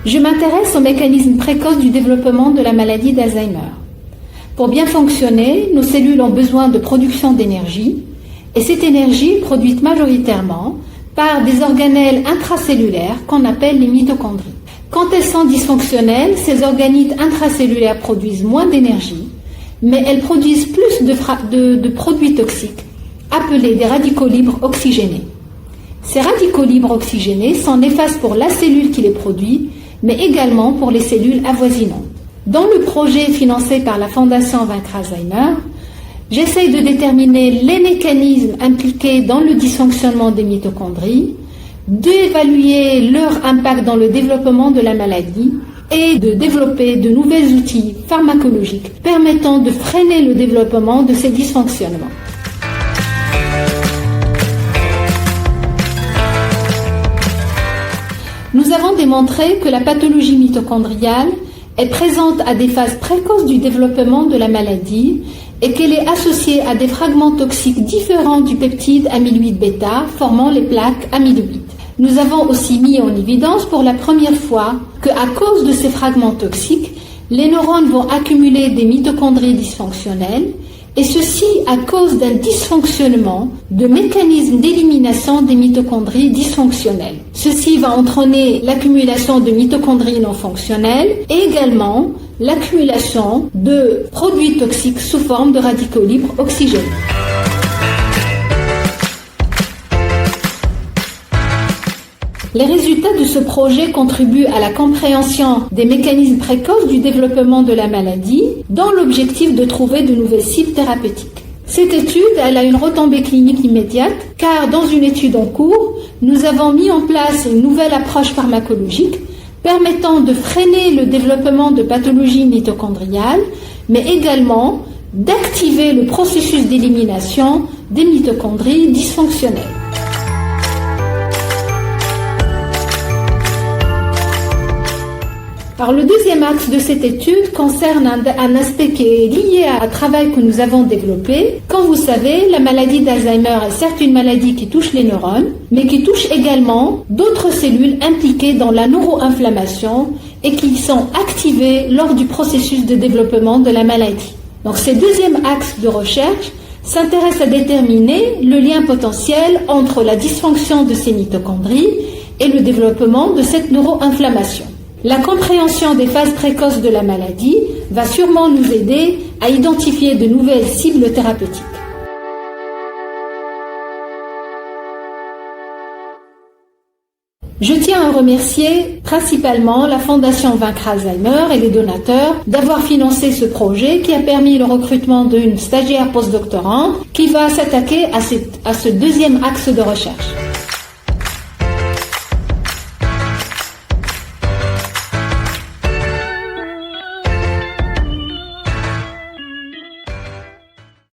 Je m'intéresse aux mécanismes précoces du développement de la maladie d'Alzheimer. Pour bien fonctionner, nos cellules ont besoin de production d'énergie, et cette énergie est produite majoritairement par des organelles intracellulaires qu'on appelle les mitochondries. Quand elles sont dysfonctionnelles, ces organettes intracellulaires produisent moins d'énergie, mais elles produisent plus de produits toxiques, appelés des radicaux libres oxygénés. Ces radicaux libres oxygénés sont néfastes pour la cellule qui les produit, mais également pour les cellules avoisinantes. Dans le projet financé par la Fondation Vaincre Alzheimer, j'essaye de déterminer les mécanismes impliqués dans le dysfonctionnement des mitochondries, d'évaluer leur impact dans le développement de la maladie et de développer de nouveaux outils pharmacologiques permettant de freiner le développement de ces dysfonctionnements. Nous avons démontré que la pathologie mitochondriale est présente à des phases précoces du développement de la maladie et qu'elle est associée à des fragments toxiques différents du peptide amyloïde bêta formant les plaques amyloïdes. Nous avons aussi mis en évidence pour la première fois qu'à cause de ces fragments toxiques, les neurones vont accumuler des mitochondries dysfonctionnelles et ceci à cause d'un dysfonctionnement de mécanismes d'élimination des mitochondries dysfonctionnelles. Ceci va entraîner l'accumulation de mitochondries non fonctionnelles et également l'accumulation de produits toxiques sous forme de radicaux libres oxygénés. Les résultats de ce projet contribuent à la compréhension des mécanismes précoces du développement de la maladie dans l'objectif de trouver de nouvelles cibles thérapeutiques. Cette étude elle a une retombée clinique immédiate car dans une étude en cours, nous avons mis en place une nouvelle approche pharmacologique permettant de freiner le développement de pathologies mitochondriales, mais également d'activer le processus d'élimination des mitochondries dysfonctionnelles. Alors, le deuxième axe de cette étude concerne un aspect qui est lié à un travail que nous avons développé. Comme vous savez, la maladie d'Alzheimer est certes une maladie qui touche les neurones, mais qui touche également d'autres cellules impliquées dans la neuroinflammation et qui sont activées lors du processus de développement de la maladie. Donc, ce deuxième axe de recherche s'intéresse à déterminer le lien potentiel entre la dysfonction de ces mitochondries et le développement de cette neuroinflammation. La compréhension des phases précoces de la maladie va sûrement nous aider à identifier de nouvelles cibles thérapeutiques. Je tiens à remercier principalement la Fondation Vaincre Alzheimer et les donateurs d'avoir financé ce projet qui a permis le recrutement d'une stagiaire postdoctorante qui va s'attaquer à ce deuxième axe de recherche.